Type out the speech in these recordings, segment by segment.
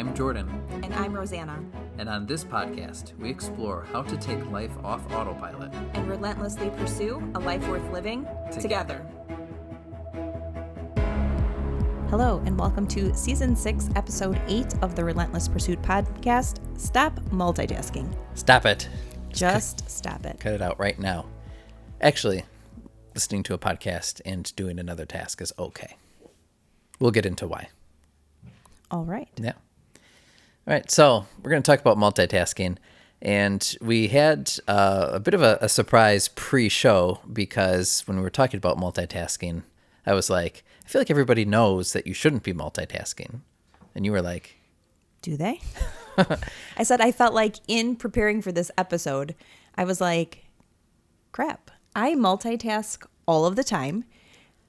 I'm Jordan. And I'm Rosanna. And on this podcast, we explore how to take life off autopilot and relentlessly pursue a life worth living together. Hello, and welcome to Season 6, Episode 8 of the Relentless Pursuit podcast, Stop Multitasking. Stop it. Just stop it. Cut it out right now. Actually, listening to a podcast and doing another task is okay. We'll get into why. All right. Yeah. All right, so we're going to talk about multitasking, and we had a bit of a surprise pre-show because when we were talking about multitasking, I was like, I feel like everybody knows that you shouldn't be multitasking, and you were like, do they? I said I felt like in preparing for this episode, I was like, crap, I multitask all of the time,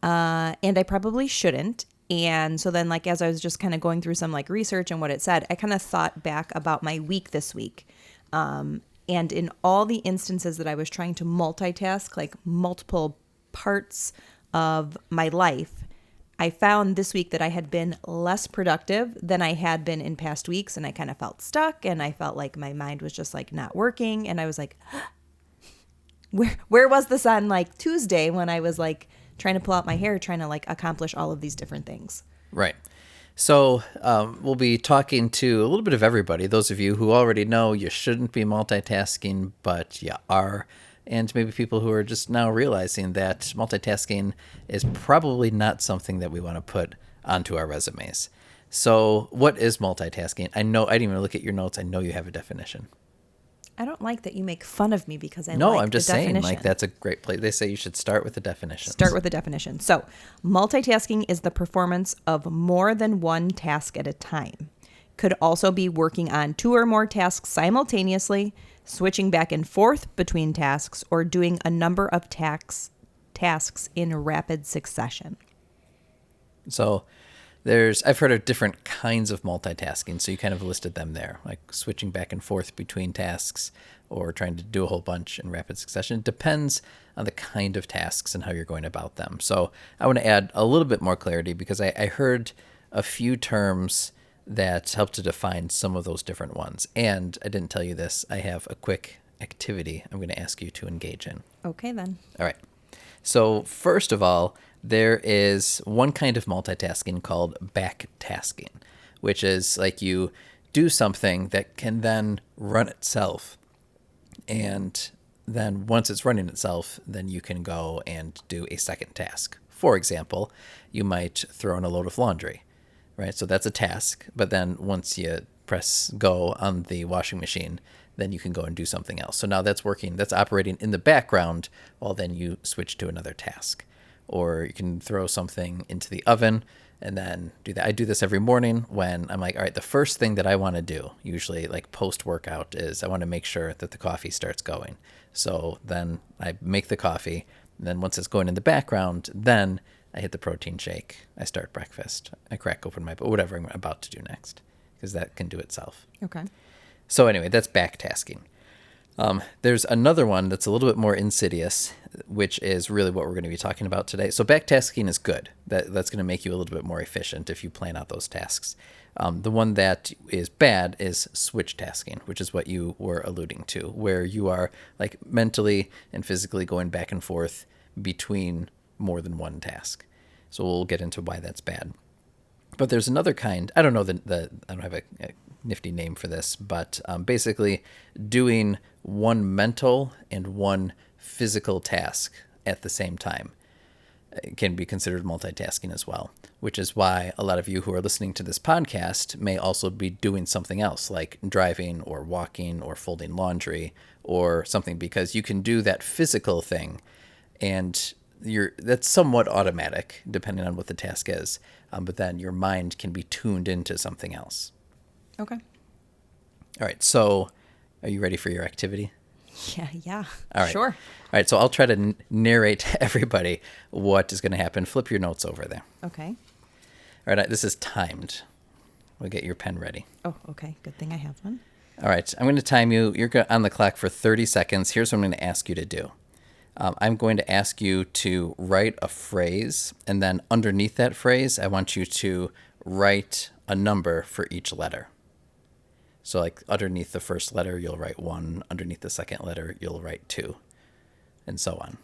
and I probably shouldn't. And so then, like, as I was just kind of going through some like research and what it said, I kind of thought back about my week this week. And in all the instances that I was trying to multitask, like multiple parts of my life, I found this week that I had been less productive than I had been in past weeks. And I kind of felt stuck, and I felt like my mind was just like not working. And I was like, where was this on like Tuesday when I was like trying to pull out my hair, trying to like accomplish all of these different things. Right. So we'll be talking to a little bit of everybody. Those of you who already know you shouldn't be multitasking, but you are. And maybe people who are just now realizing that multitasking is probably not something that we want to put onto our resumes. So what is multitasking? I know, I didn't even look at your notes. I know you have a definition. I don't like that you make fun of me because I No, I'm just saying, like, that's a great place. They say you should start with the definition. Start with the definition. So, multitasking is the performance of more than one task at a time. Could also be working on two or more tasks simultaneously, switching back and forth between tasks, or doing a number of tasks in rapid succession. So, I've heard of different kinds of multitasking, so you kind of listed them there, like switching back and forth between tasks or trying to do a whole bunch in rapid succession. It depends on the kind of tasks and how you're going about them. So I want to add a little bit more clarity because I heard a few terms that help to define some of those different ones. And I didn't tell you this, I have a quick activity I'm going to ask you to engage in. Okay, then. All right. So first of all, there is one kind of multitasking called backtasking, which is like you do something that can then run itself. And then once it's running itself, then you can go and do a second task. For example, you might throw in a load of laundry, right? So that's a task. But then once you press go on the washing machine, then you can go and do something else. So now that's working, that's operating in the background while then you switch to another task. Or you can throw something into the oven and then do that. I do this every morning when I'm like, all right, the first thing that I want to do, usually like post-workout, is I want to make sure that the coffee starts going. So then I make the coffee, and then once it's going in the background, then I hit the protein shake. I start breakfast. I crack open my, whatever I'm about to do next, because that can do itself. Okay. So anyway, that's backtasking. There's another one that's a little bit more insidious, which is really what we're going to be talking about today. So backtasking is good. That's going to make you a little bit more efficient if you plan out those tasks. The one that is bad is switch tasking, which is what you were alluding to, where you are like mentally and physically going back and forth between more than one task. So we'll get into why that's bad. But there's another kind. I don't know I don't have a nifty name for this, but basically doing one mental and one physical task at the same time can be considered multitasking as well, which is why a lot of you who are listening to this podcast may also be doing something else like driving or walking or folding laundry or something, because you can do that physical thing and that's somewhat automatic depending on what the task is, but then your mind can be tuned into something else. Okay. All right. So are you ready for your activity? Yeah. All right. Sure. All right. So I'll try to narrate to everybody what is going to happen. Flip your notes over there. Okay. All right. This is timed. We'll get your pen ready. Oh, okay. Good thing I have one. All right. I'm going to time you. You're on the clock for 30 seconds. Here's what I'm going to ask you to do. I'm going to ask you to write a phrase, and then underneath that phrase, I want you to write a number for each letter. So like underneath the first letter, you'll write 1. Underneath the second letter, you'll write 2, and so on.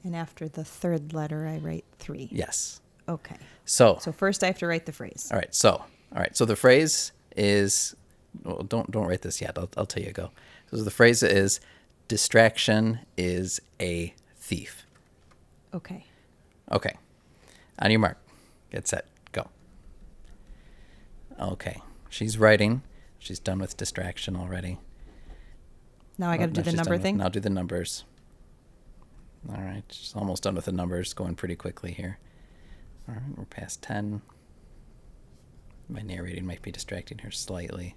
And after the third letter, I write 3. Yes. Okay. So first I have to write the phrase. all right. So the phrase is, well, don't write this yet. I'll tell you go. So the phrase is, distraction is a thief. Okay. Okay. On your mark, get set, go. Okay. She's writing. She's done with distraction already. Now I got to do the number thing? Now do the numbers. All right. She's almost done with the numbers, going pretty quickly here. All right. We're past 10. My narrating might be distracting her slightly.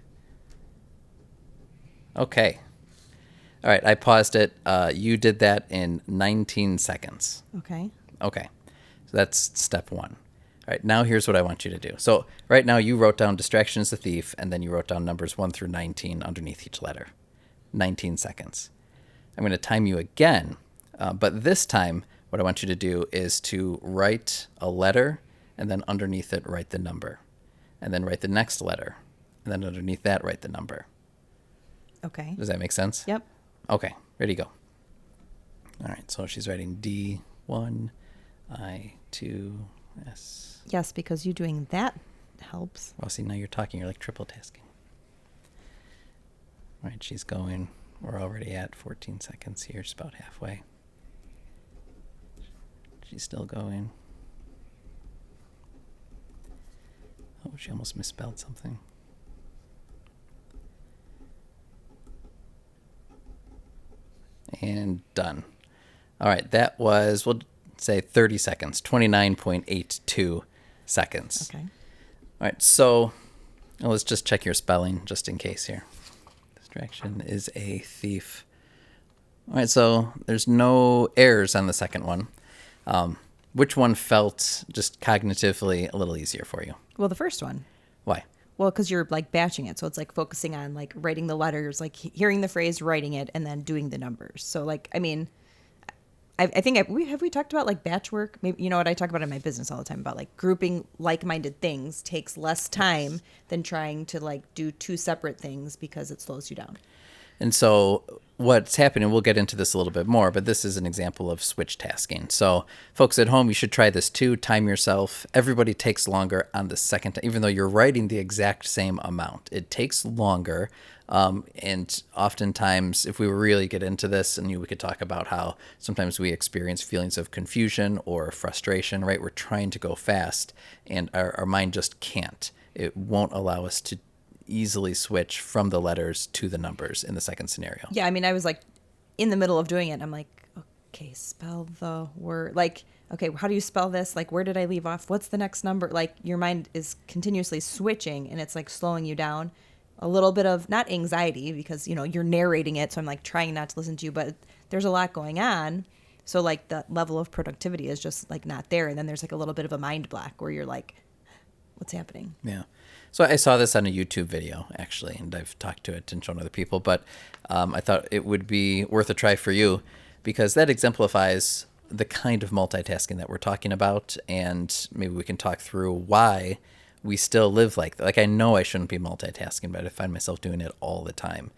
Okay. All right. I paused it. You did that in 19 seconds. Okay. Okay. So that's step 1. All right, now here's what I want you to do. So right now you wrote down distraction is a thief, and then you wrote down numbers 1 through 19 underneath each letter. 19 seconds. I'm going to time you again, but this time what I want you to do is to write a letter, and then underneath it write the number. And then write the next letter, and then underneath that write the number. Okay. Does that make sense? Yep. Okay, ready, go. All right, so she's writing D1, I2, S. Yes, because you doing that helps. Well, see, now you're talking. You're like triple tasking. All right, she's going. We're already at 14 seconds here. She's about halfway. She's still going. Oh, she almost misspelled something. And done. All right, that was, we'll say 30 seconds, 29.82 seconds. Okay. All right, so let's just check your spelling just in case here. Distraction is a thief. All right, so there's no errors on the second one. Which one felt just cognitively a little easier for you? Well, the first one. Why? Well, because you're like batching it. So it's like focusing on like writing the letters, like hearing the phrase, writing it, and then doing the numbers. So like, I mean, I think we talked about like batch work. Maybe, you know what I talk about in my business all the time about like grouping like-minded things takes less time than trying to like do 2 separate things because it slows you down. And so what's happening, we'll get into this a little bit more, but this is an example of switch tasking. So folks at home, you should try this too. Time yourself. Everybody takes longer on the second time, even though you're writing the exact same amount. It takes longer. And oftentimes, if we really get into this, and we could talk about how sometimes we experience feelings of confusion or frustration, right? We're trying to go fast, and our mind just can't. It won't allow us to easily switch from the letters to the numbers in the second scenario. Yeah, I mean, I was like in the middle of doing it, and I'm like, okay, spell the word. Like, okay, how do you spell this? Like, where did I leave off? What's the next number? Like, your mind is continuously switching, and it's like slowing you down. A little bit of, not anxiety, because, you know, you're narrating it, so I'm like trying not to listen to you, but there's a lot going on. So like the level of productivity is just like not there. And then there's like a little bit of a mind block where you're like, what's happening? Yeah. So I saw this on a YouTube video, actually, and I've talked to it and shown other people, but I thought it would be worth a try for you because that exemplifies the kind of multitasking that we're talking about, and maybe we can talk through why we still live like that. Like, I know I shouldn't be multitasking, but I find myself doing it all the time.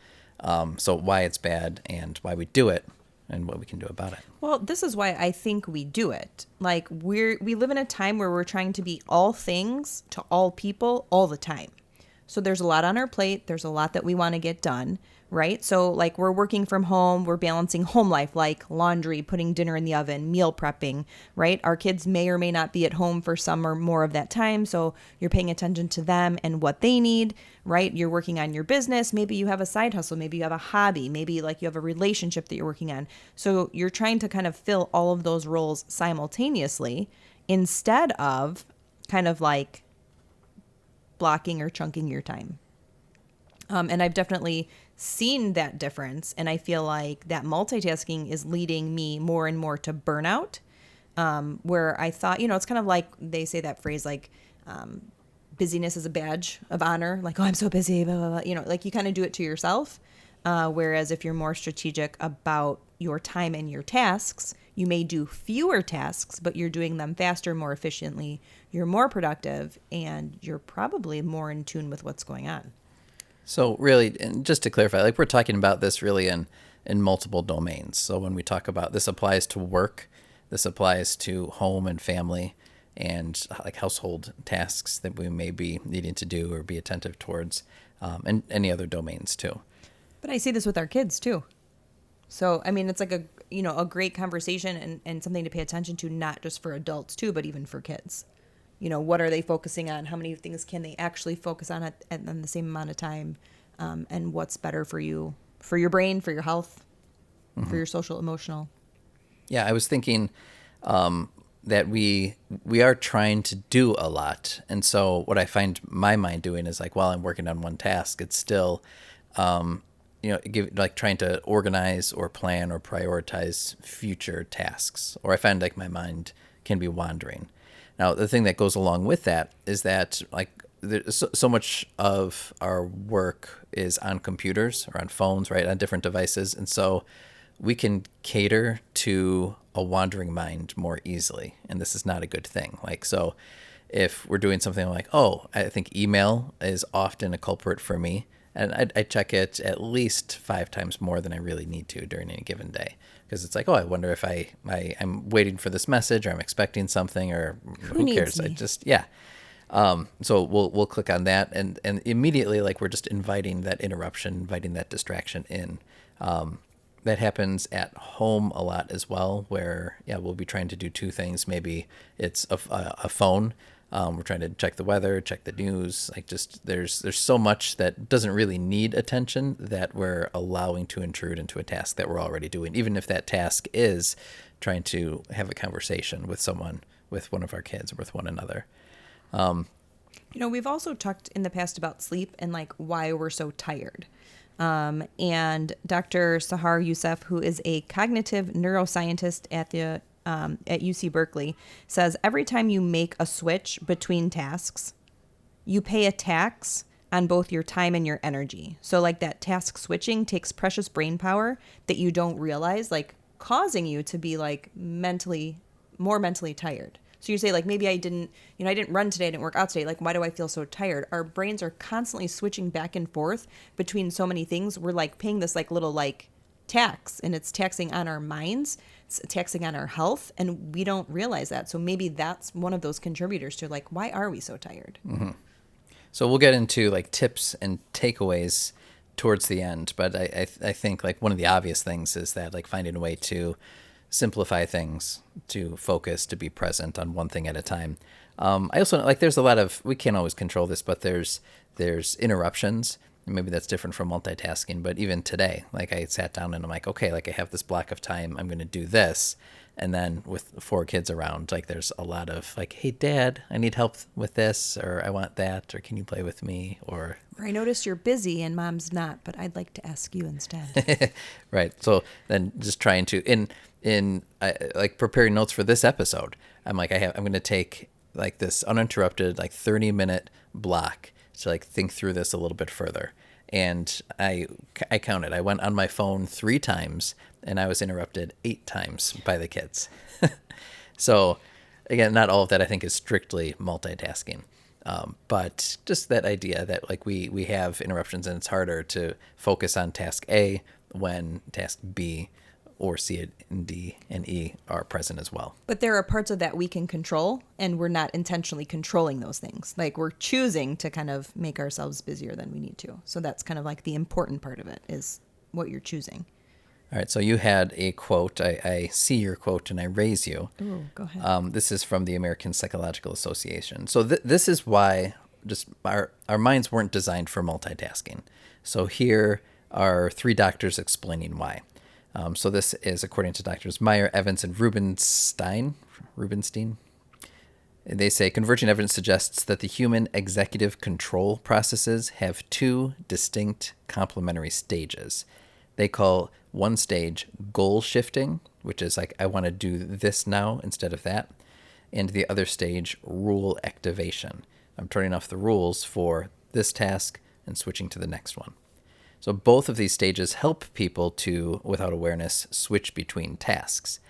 So why it's bad and why we do it and what we can do about it. Well, this is why I think we do it. Like we live in a time where we're trying to be all things to all people all the time. So there's a lot on our plate. There's a lot that we want to get done, right? So like we're working from home, we're balancing home life like laundry, putting dinner in the oven, meal prepping, right? Our kids may or may not be at home for some or more of that time. So you're paying attention to them and what they need, right? You're working on your business. Maybe you have a side hustle. Maybe you have a hobby. Maybe like you have a relationship that you're working on. So you're trying to kind of fill all of those roles simultaneously instead of kind of like blocking or chunking your time. And I've definitely seen that difference. And I feel like that multitasking is leading me more and more to burnout, where I thought, you know, it's kind of like they say that phrase, like busyness is a badge of honor. Like, oh, I'm so busy, blah, blah, blah. You know, like you kind of do it to yourself. Whereas if you're more strategic about your time and your tasks, you may do fewer tasks, but you're doing them faster, more efficiently. You're more productive, and you're probably more in tune with what's going on. So really, and just to clarify, like we're talking about this really in multiple domains. So when we talk about this applies to work, this applies to home and family and like household tasks that we may be needing to do or be attentive towards, and any other domains too. But I see this with our kids too. So, I mean, it's like a great conversation and something to pay attention to, not just for adults too, but even for kids. What are they focusing on? How many things can they actually focus on at the same amount of time? And what's better for you, for your brain, for your health, for your social, emotional. Yeah, I was thinking that we are trying to do a lot, and so what I find my mind doing is like while I'm working on one task, it's still, trying to organize or plan or prioritize future tasks. Or I find like my mind can be wandering. Now, the thing that goes along with that is that like there's so much of our work is on computers or on phones, right, on different devices, and so we can cater to a wandering mind more easily, and this is not a good thing. Like, so if we're doing something like, oh, I think email is often a culprit for me, and I check it at least 5 times more than I really need to during any given day, because it's like, oh, I wonder if I'm waiting for this message, or I'm expecting something, or who cares? Needs me? I just, yeah. So we'll click on that, and immediately, like, we're just inviting that interruption, inviting that distraction in. That happens at home a lot as well, where we'll be trying to do 2 things. Maybe it's a phone. We're trying to check the weather, check the news. Like, just there's so much that doesn't really need attention that we're allowing to intrude into a task that we're already doing, even if that task is trying to have a conversation with someone, with one of our kids, or with one another. We've also talked in the past about sleep and like why we're so tired. And Dr. Sahar Youssef, who is a cognitive neuroscientist at UC Berkeley, says every time you make a switch between tasks, you pay a tax on both your time and your energy. So like that task switching takes precious brain power that you don't realize, like causing you to be like more mentally tired. So you say like, maybe I didn't run today, I didn't work out today. Like, why do I feel so tired? Our brains are constantly switching back and forth between so many things. We're like paying this like little like tax, and it's taxing on our minds, it's taxing on our health, and we don't realize that. So maybe that's one of those contributors to like, why are we so tired? Mm-hmm. So we'll get into like tips and takeaways towards the end, but I think like one of the obvious things is that like finding a way to simplify things, to focus, to be present on one thing at a time. I also like there's a lot of, we can't always control this, but there's interruptions. Maybe that's different from multitasking, but even today, like I sat down and I'm like, okay, like I have this block of time, I'm going to do this. And then with 4 kids around, like there's a lot of like, hey, Dad, I need help with this, or I want that, or can you play with me? Or I noticed you're busy and Mom's not, but I'd like to ask you instead. Right. So then just trying to, like preparing notes for this episode, I'm like, I'm going to take like this uninterrupted, like 30-minute block to like think through this a little bit further. And I counted. I went on my phone 3 times, and I was interrupted 8 times by the kids. So, again, not all of that I think is strictly multitasking, but just that idea that like we have interruptions, and it's harder to focus on task A when task B or C and D and E are present as well. But there are parts of that we can control, and we're not intentionally controlling those things. Like we're choosing to kind of make ourselves busier than we need to. So that's kind of like the important part of it, is what you're choosing. All right, so you had a quote. I see your quote and I raise you. Oh, go ahead. This is from the American Psychological Association. So this is why just our minds weren't designed for multitasking. So here are 3 doctors explaining why. So this is according to Doctors Meyer, Evans, and Rubenstein. They say converging evidence suggests that the human executive control processes have 2 distinct complementary stages. They call one stage goal shifting, which is like, I want to do this now instead of that. And the other stage, rule activation. I'm turning off the rules for this task and switching to the next one. So both of these stages help people to, without awareness, switch between tasks.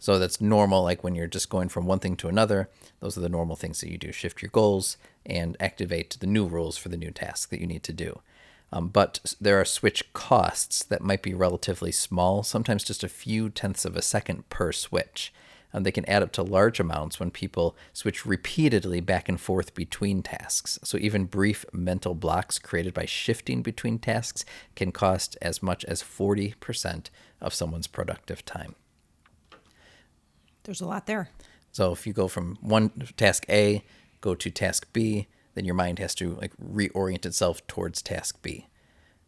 So that's normal, like when you're just going from one thing to another, those are the normal things that you do. Shift your goals and activate the new rules for the new task that you need to do. But there are switch costs that might be relatively small, sometimes just a few tenths of a second per switch. They can add up to large amounts when people switch repeatedly back and forth between tasks. So even brief mental blocks created by shifting between tasks can cost as much as 40% of someone's productive time. There's a lot there. So if you go from one task A, go to task B, then your mind has to like reorient itself towards task B,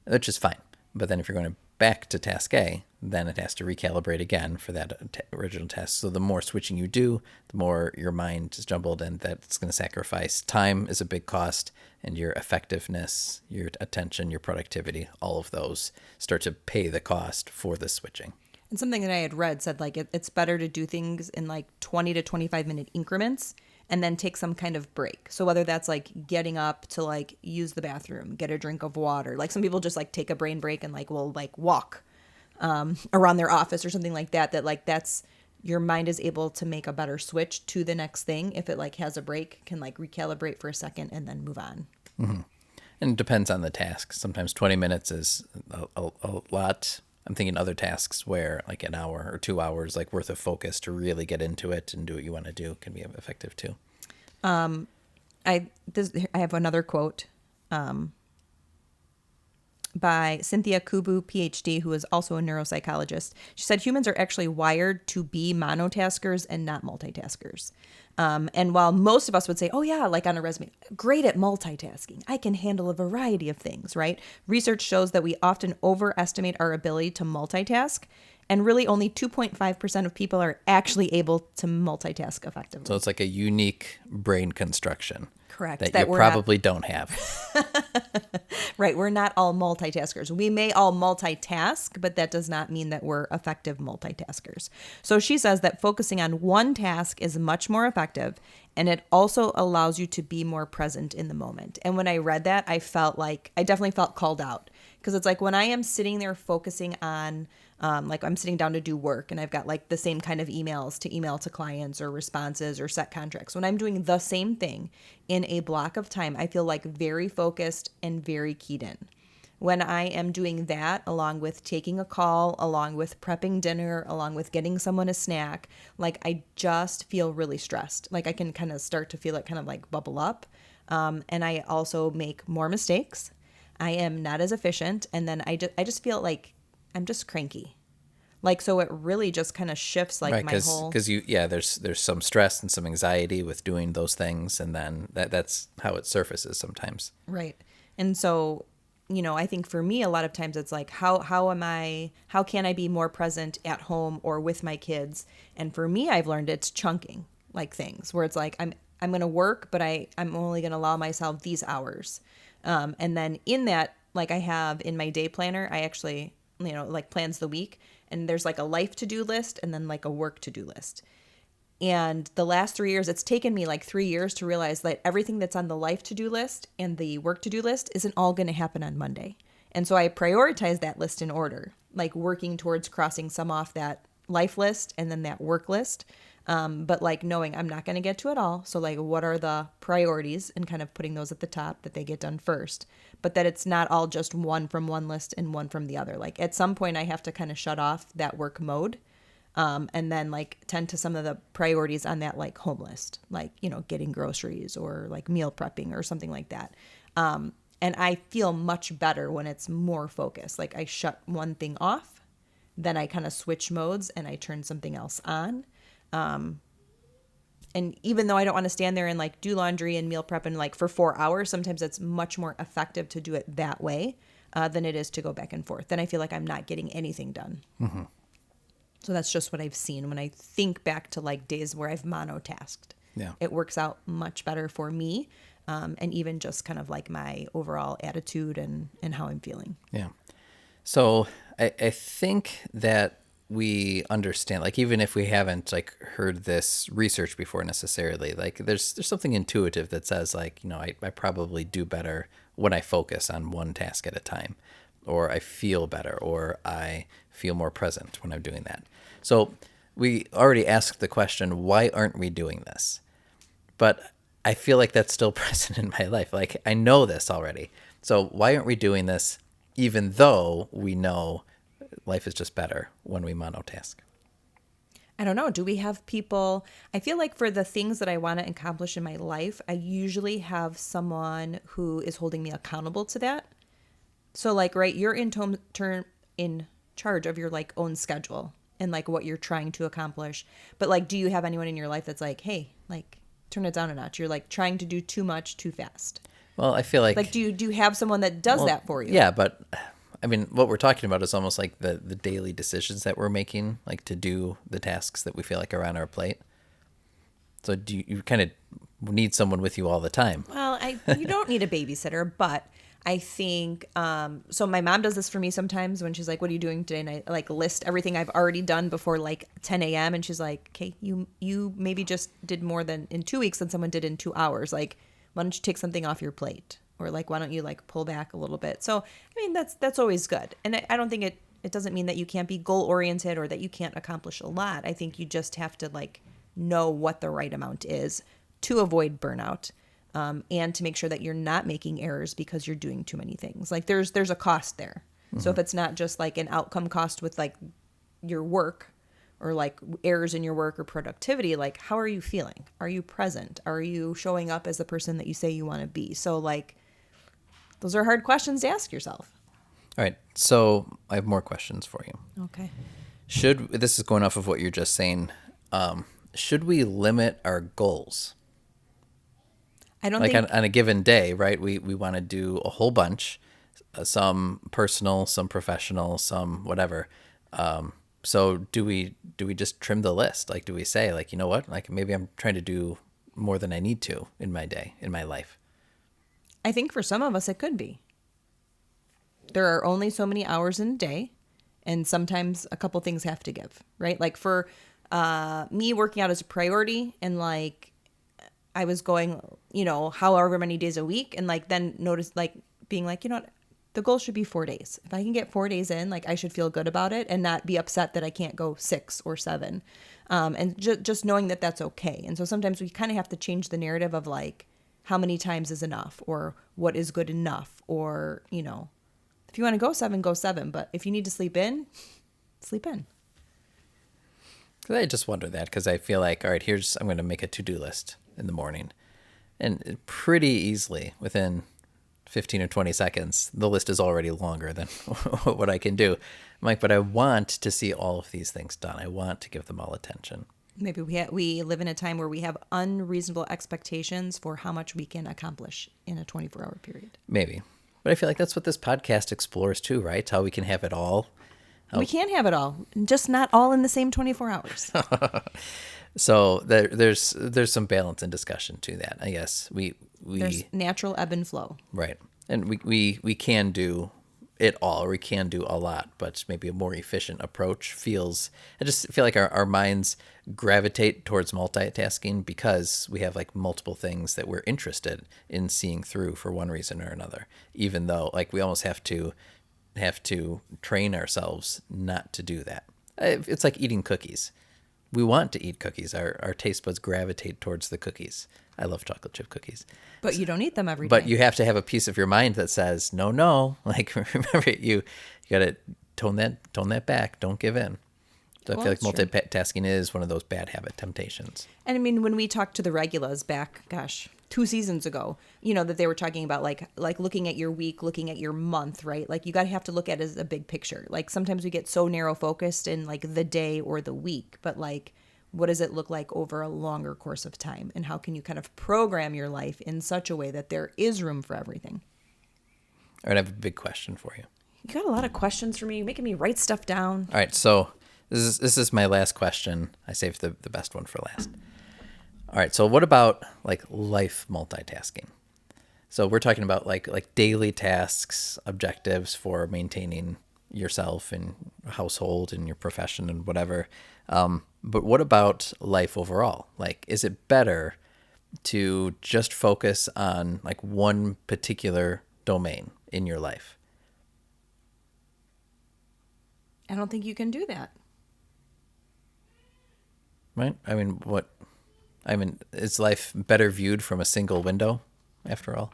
which is fine. But then if you're going back to task A, then it has to recalibrate again for that original task. So the more switching you do, the more your mind is jumbled, and that's going to sacrifice time is a big cost, and your effectiveness, your attention, your productivity, all of those start to pay the cost for the switching. And something that I had read said like it's better to do things in like 20 to 25 minute increments and then take some kind of break. So whether that's like getting up to like use the bathroom, get a drink of water, like some people just like take a brain break and like will like walk around their office or something like that, that like that's your mind is able to make a better switch to the next thing. If it like has a break, can like recalibrate for a second and then move on. Mm-hmm. And it depends on the task. Sometimes 20 minutes is a lot. I'm thinking other tasks where like an hour or 2 hours like worth of focus to really get into it and do what you want to do can be effective too. I have another quote by Cynthia Kubu, PhD, who is also a neuropsychologist. She said humans are actually wired to be monotaskers and not multitaskers. And while most of us would say, oh yeah, like on a resume, great at multitasking, I can handle a variety of things, right? Research shows that we often overestimate our ability to multitask, and really only 2.5% of people are actually able to multitask effectively. So it's like a unique brain construction. Correct. That you probably don't have. Right. We're not all multitaskers. We may all multitask, but that does not mean that we're effective multitaskers. So she says that focusing on one task is much more effective, and it also allows you to be more present in the moment. And when I read that, I definitely felt called out, because it's like when I am sitting there focusing on like I'm sitting down to do work and I've got like the same kind of emails to email to clients or responses or set contracts. When I'm doing the same thing in a block of time, I feel like very focused and very keyed in. When I am doing that, along with taking a call, along with prepping dinner, along with getting someone a snack, like I just feel really stressed. Like I can kind of start to feel it kind of like bubble up. And I also make more mistakes. I am not as efficient. And then I just feel like I'm just cranky. Like, so it really just kind of shifts like right, my whole... Because there's some stress and some anxiety with doing those things, and then that's how it surfaces sometimes. Right. And so, I think for me, a lot of times it's like, how can I be more present at home or with my kids? And for me, I've learned it's chunking like things where it's like, I'm going to work, but I'm only going to allow myself these hours. And then in that, like I have in my day planner, I actually... like plans the week, and there's like a life to-do list and then like a work to-do list. And the last 3 years, it's taken me like 3 years to realize that everything that's on the life to-do list and the work to-do list isn't all going to happen on Monday. And so I prioritize that list in order, like working towards crossing some off that life list and then that work list. But like knowing I'm not going to get to it all. So like, what are the priorities, and kind of putting those at the top that they get done first, but that it's not all just one from one list and one from the other. Like at some point I have to kind of shut off that work mode. And then like tend to some of the priorities on that like home list, like, getting groceries or like meal prepping or something like that. And I feel much better when it's more focused. Like I shut one thing off, then I kind of switch modes and I turn something else on. And even though I don't want to stand there and like do laundry and meal prep and like for 4 hours, sometimes it's much more effective to do it that way than it is to go back and forth. Then I feel like I'm not getting anything done. Mm-hmm. So that's just what I've seen when I think back to like days where I've monotasked. Yeah. It works out much better for me. And even just kind of like my overall attitude and how I'm feeling. Yeah. So I think that we understand, like, even if we haven't like heard this research before necessarily, like there's something intuitive that says like, I probably do better when I focus on one task at a time, or I feel better, or I feel more present when I'm doing that. So we already asked the question, why aren't we doing this? But I feel like that's still present in my life. Like, I know this already. So why aren't we doing this even though we know life is just better when we monotask? I don't know. Do we have people? I feel like for the things that I want to accomplish in my life, I usually have someone who is holding me accountable to that. So like, right, you're in charge of your like own schedule and like what you're trying to accomplish. But like, do you have anyone in your life that's like, hey, like turn it down a notch? You're like trying to do too much too fast. Well, I feel like, Like, do you have someone that does well, that for you? yeah, but I mean, what we're talking about is almost like the daily decisions that we're making, like to do the tasks that we feel like are on our plate. So do you kind of need someone with you all the time? Well, you don't need a babysitter, but I think so. My mom does this for me sometimes when she's like, "What are you doing today?" And I like list everything I've already done before like 10 a.m. And she's like, "Okay, you maybe just did more than in 2 weeks than someone did in 2 hours. Like, why don't you take something off your plate, or like why don't you like pull back a little bit?" So I mean that's always good, and I don't think it doesn't mean that you can't be goal oriented or that you can't accomplish a lot. I think you just have to like know what the right amount is to avoid burnout. And to make sure that you're not making errors because you're doing too many things. Like there's a cost there. Mm-hmm. So if it's not just like an outcome cost with like your work or like errors in your work or productivity, like how are you feeling? Are you present? Are you showing up as the person that you say you want to be? So like those are hard questions to ask yourself. All right. So I have more questions for you. Okay. This is going off of what you're just saying. Should we limit our goals? I don't like think on a given day, right? We want to do a whole bunch, some personal, some professional, some whatever. So do we just trim the list? Like, do we say like, you know what? Like maybe I'm trying to do more than I need to in my day, in my life. I think for some of us it could be. There are only so many hours in a day, and sometimes a couple things have to give, right? Like for me, working out is a priority, and like I was going, however many days a week, and like then notice like being like, the goal should be 4 days. If I can get 4 days in, like I should feel good about it and not be upset that I can't go 6 or 7. And just knowing that that's okay. And so sometimes we kind of have to change the narrative of like how many times is enough or what is good enough, or, if you want to go 7, go 7. But if you need to sleep in, sleep in. I just wonder that because I feel like, all right, I'm going to make a to-do list in the morning. And pretty easily, within 15 or 20 seconds, the list is already longer than what I can do. I'm like, but I want to see all of these things done. I want to give them all attention. Maybe we live in a time where we have unreasonable expectations for how much we can accomplish in a 24-hour period. Maybe. But I feel like that's what this podcast explores too, right? How we can have it all. We can have it all, just not all in the same 24 hours. So there's some balance and discussion to that, I guess. There's natural ebb and flow. Right. And we can do it all, or we can do a lot, but maybe a more efficient approach I just feel like our minds gravitate towards multitasking because we have like multiple things that we're interested in seeing through for one reason or another, even though like we almost have to train ourselves not to do that. It's like eating cookies. We want to eat cookies. Our taste buds gravitate towards the cookies. I love chocolate chip cookies. But you don't eat them every day. But you have to have a piece of your mind that says, no. Like, remember, you got to tone that back. Don't give in. So I feel like multitasking is one of those bad habit temptations. And I mean, when we talked to the Regulas back, 2 seasons ago, that they were talking about like looking at your week, looking at your month, right? Like you got to have to look at it as a big picture. Like sometimes we get so narrow focused in like the day or the week, but like what does it look like over a longer course of time? And how can you kind of program your life in such a way that there is room for everything? All right, I have a big question for you. You got a lot of questions for me. You're making me write stuff down. All right, so this is my last question. I saved the best one for last. All right, so what about like life multitasking? So we're talking about like daily tasks, objectives for maintaining yourself and household and your profession and whatever. But what about life overall? Like, is it better to just focus on like one particular domain in your life? I don't think you can do that. Right? I mean, what? I mean, is life better viewed from a single window, after all?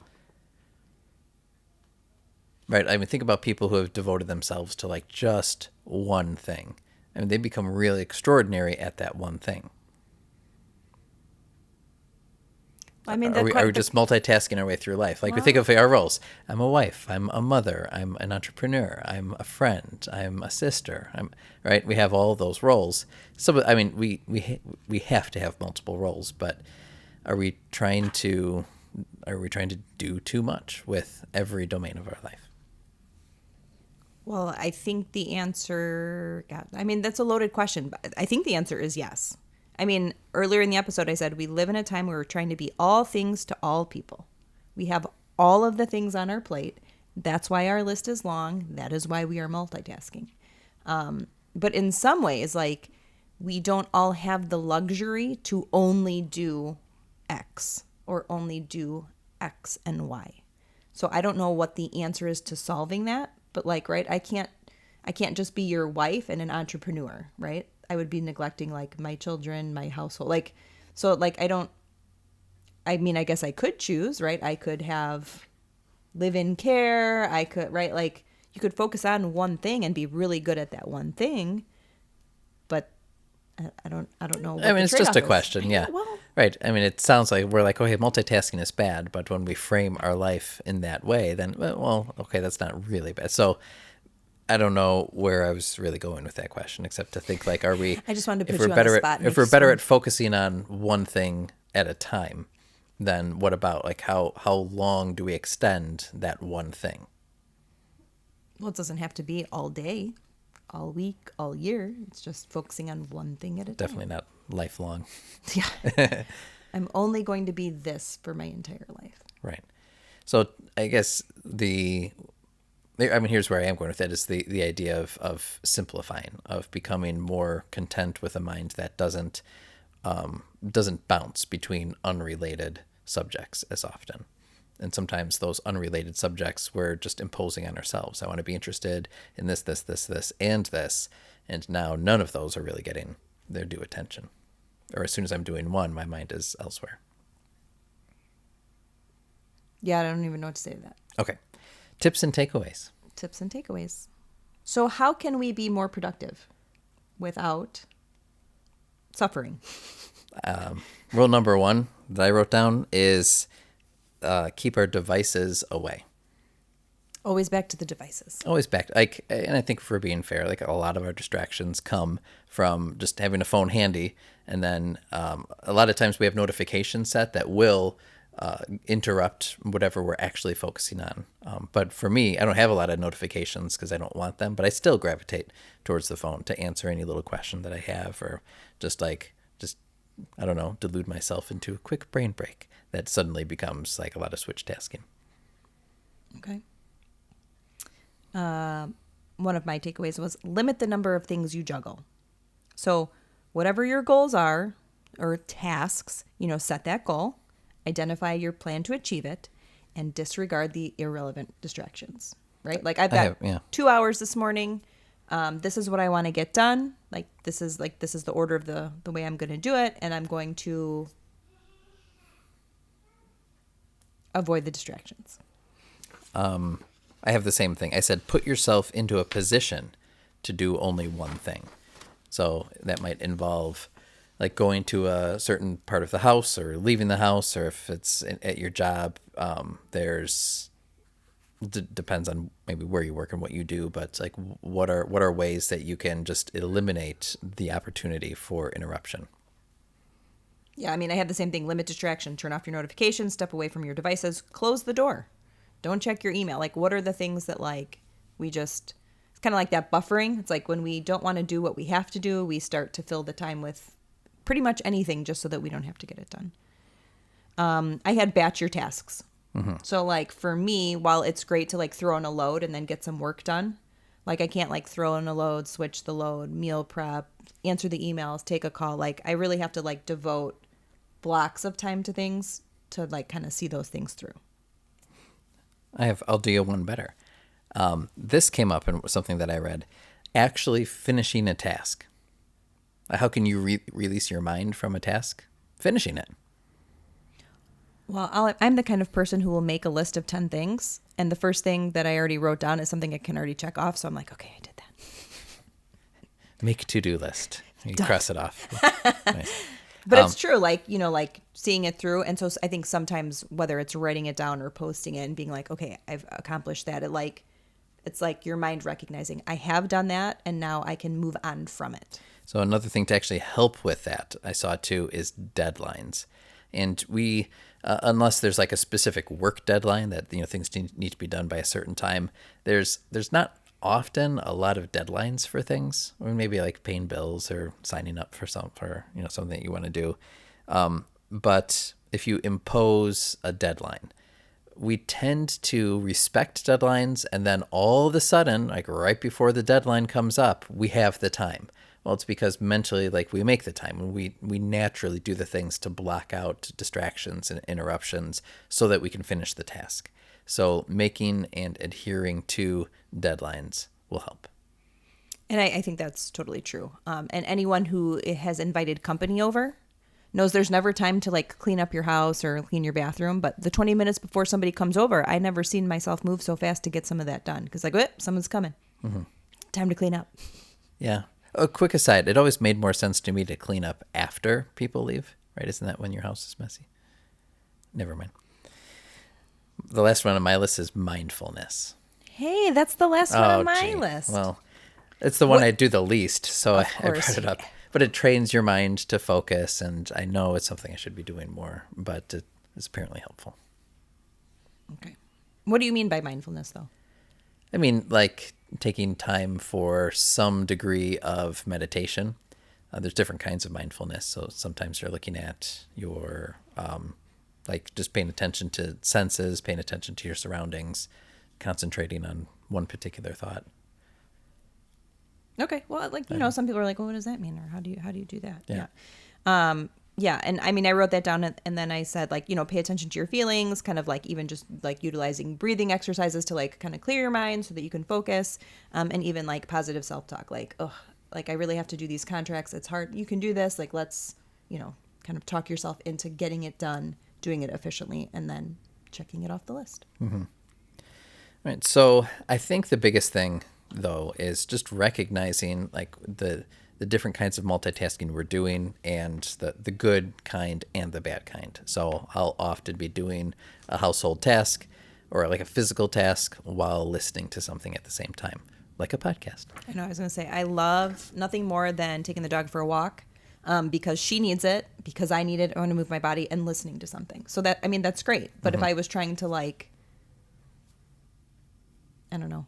Right. I mean, think about people who have devoted themselves to like just one thing. I mean, they become really extraordinary at that one thing. I mean, Are we just multitasking our way through life? Like, we think of our roles. I'm a wife. I'm a mother. I'm an entrepreneur. I'm a friend. I'm a sister. Right. We have all those roles. So, I mean, we have to have multiple roles, but are we trying to do too much with every domain of our life? well, I think the answer, God, I mean, that's a loaded question, but I think the answer is yes. I mean, earlier in the episode, I said we live in a time where we're trying to be all things to all people. We have all of the things on our plate. That's why our list is long. That is why we are multitasking. But in some ways, like, we don't all have the luxury to only do X or only do X and Y. So I don't know what the answer is to solving that, but like, right, I can't just be your wife and an entrepreneur, right? I would be neglecting like my children, my household. Like, so like I mean, I guess I could choose, right? I could have live-in care. I could, right? Like, you could focus on one thing and be really good at that one thing, but I don't know what I mean, the it's just trade-off a is. question, yeah. Well, Right. I mean, it sounds like we're like, okay, multitasking is bad, but when we frame our life in that way, then, well, okay, that's not really bad. So I don't know where I was really going with that question, except to think like, are we? I just wanted to if put we're you on the better spot and if make we're you better swim. at focusing on one thing at a time, then what about like how long do we extend that one thing? Well, it doesn't have to be all day, all week, all year. It's just focusing on one thing at a time. Definitely not lifelong. Yeah. I'm only going to be this for my entire life. Right. So I guess here's where I am going with that is the idea of simplifying, of becoming more content with a mind that doesn't bounce between unrelated subjects as often. And sometimes those unrelated subjects we're just imposing on ourselves. I want to be interested in this, and this. And now none of those are really getting their due attention. Or as soon as I'm doing one, my mind is elsewhere. Yeah, I don't even know what to say to that. Okay. Tips and takeaways. Tips and takeaways. So how can we be more productive without suffering? Rule number 1 that I wrote down is keep our devices away. Always back to the devices. Always back. And I think if we're being fair, like a lot of our distractions come from just having a phone handy. And then a lot of times we have notifications set that will interrupt whatever we're actually focusing on. But for me, I don't have a lot of notifications because I don't want them, but I still gravitate towards the phone to answer any little question that I have, or just I don't know, delude myself into a quick brain break that suddenly becomes like a lot of switch tasking. Okay. One of my takeaways was limit the number of things you juggle. So whatever your goals are or tasks, set that goal, identify your plan to achieve it, and disregard the irrelevant distractions, right? Like I've got 2 hours this morning. This is what I want to get done. This is the order of the way I'm going to do it. And I'm going to avoid the distractions. I have the same thing. I said, put yourself into a position to do only one thing. So that might involve like going to a certain part of the house or leaving the house, or if it's at your job, depends on maybe where you work and what you do, but like what are ways that you can just eliminate the opportunity for interruption? Yeah, I mean, I had the same thing. Limit distraction, turn off your notifications, step away from your devices, close the door. Don't check your email. Like, what are the things that it's kind of like that buffering. It's like when we don't want to do what we have to do, we start to fill the time with pretty much anything just so that we don't have to get it done. I had batch your tasks. Mm-hmm. So like for me, while it's great to like throw in a load and then get some work done, like I can't like throw in a load, switch the load, meal prep, answer the emails, take a call. Like I really have to like devote blocks of time to things to like kind of see those things through. I'll do you one better. This came up in something that I read. Actually finishing a task. How can you release your mind from a task? finishing it. Well, I'm the kind of person who will make a list of 10 things, and the first thing that I already wrote down is something I can already check off. So I'm like, okay, I did that. Make a to-do list. You Done. cross it off. Nice. But it's true, like, like seeing it through. And so I think sometimes whether it's writing it down or posting it and being like, okay, I've accomplished that. It's like your mind recognizing I have done that and now I can move on from it. So another thing to actually help with that I saw too is deadlines. And we, unless there's like a specific work deadline that, things need to be done by a certain time, there's not often a lot of deadlines for things, or maybe like paying bills or signing up for something that you want to do. But if you impose a deadline, we tend to respect deadlines, and then all of a sudden, like right before the deadline comes up, we have the time. Well, it's because mentally, like, we make the time, and we naturally do the things to block out distractions and interruptions so that we can finish the task. So making and adhering to deadlines will help. And I think that's totally true. And anyone who has invited company over knows there's never time to like clean up your house or clean your bathroom. But the 20 minutes before somebody comes over, I never seen myself move so fast to get some of that done. Because like, someone's coming. Mm-hmm. Time to clean up. Yeah. A quick aside, it always made more sense to me to clean up after people leave, right? Isn't that when your house is messy? Never mind. The last one on my list is mindfulness. Hey, that's the last one on my list. Well, it's the one I do the least, so I brought it up. But it trains your mind to focus, and I know it's something I should be doing more, but it is apparently helpful. Okay. What do you mean by mindfulness, though? I mean, like taking time for some degree of meditation. There's different kinds of mindfulness. So sometimes you're looking at your, like just paying attention to senses, paying attention to your surroundings, concentrating on one particular thought. Okay. Well, like, some people are like, well, what does that mean? Or how do you do that? Yeah. Yeah. And I mean, I wrote that down and then I said like, pay attention to your feelings, kind of like even just like utilizing breathing exercises to like kind of clear your mind so that you can focus. And even like positive self-talk, like, oh, like I really have to do these contracts. It's hard. You can do this. Like, let's, kind of talk yourself into getting it done, doing it efficiently, and then checking it off the list. Mm-hmm. Right. So I think the biggest thing though is just recognizing like the different kinds of multitasking we're doing and the good kind and the bad kind. So I'll often be doing a household task or like a physical task while listening to something at the same time, like a podcast. I know, I was going to say, I love nothing more than taking the dog for a walk because she needs it, because I need it, I want to move my body, and listening to something. So that, I mean, that's great. But if I was trying to like, I don't know,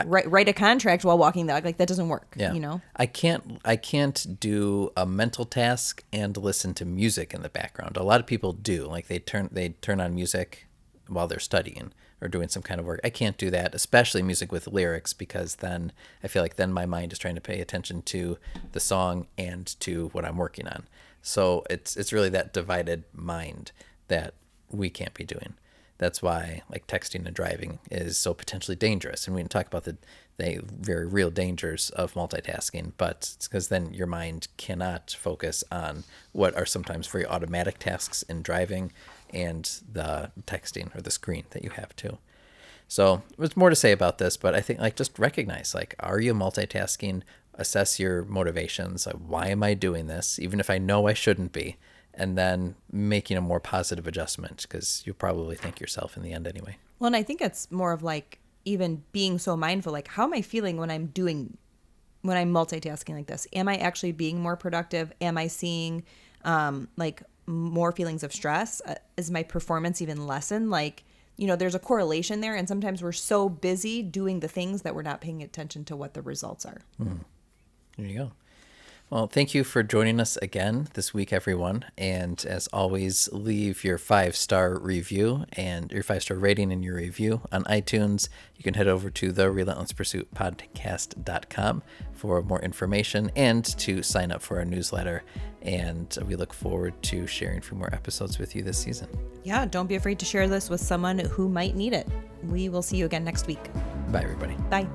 write a contract while walking the dog, like that doesn't work. Yeah. I can't do a mental task and listen to music in the background. A lot of people do. Like they turn on music while they're studying or doing some kind of work. I can't do that, especially music with lyrics, because then I feel like then my mind is trying to pay attention to the song and to what I'm working on. So it's really that divided mind that we can't be doing. That's why like texting and driving is so potentially dangerous. And we can talk about the very real dangers of multitasking, but it's because then your mind cannot focus on what are sometimes very automatic tasks in driving and the texting or the screen that you have too. So there's more to say about this, but I think like just recognize, like, are you multitasking? Assess your motivations. Like, why am I doing this? Even if I know I shouldn't be. And then making a more positive adjustment, because you'll probably thank yourself in the end anyway. Well, and I think it's more of like even being so mindful, like how am I feeling when I'm multitasking like this? Am I actually being more productive? Am I seeing like more feelings of stress? Is my performance even lessened? Like, there's a correlation there. And sometimes we're so busy doing the things that we're not paying attention to what the results are. Mm. There you go. Well, thank you for joining us again this week, everyone. And as always, leave your 5-star review and your 5-star rating and your review on iTunes. You can head over to the relentlesspursuitpodcast.com for more information and to sign up for our newsletter. And we look forward to sharing a few more episodes with you this season. Yeah, don't be afraid to share this with someone who might need it. We will see you again next week. Bye, everybody. Bye.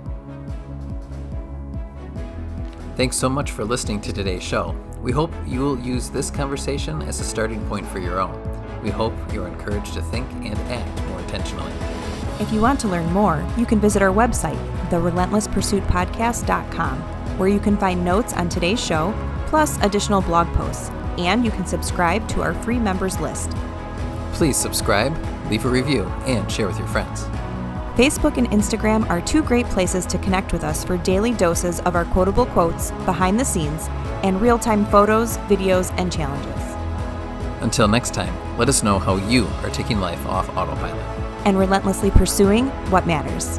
Thanks so much for listening to today's show. We hope you will use this conversation as a starting point for your own. We hope you're encouraged to think and act more intentionally. If you want to learn more, you can visit our website, therelentlesspursuitpodcast.com, where you can find notes on today's show, plus additional blog posts, and you can subscribe to our free members list. Please subscribe, leave a review, and share with your friends. Facebook and Instagram are two great places to connect with us for daily doses of our quotable quotes, behind the scenes, and real-time photos, videos, and challenges. Until next time, let us know how you are taking life off autopilot And relentlessly pursuing what matters.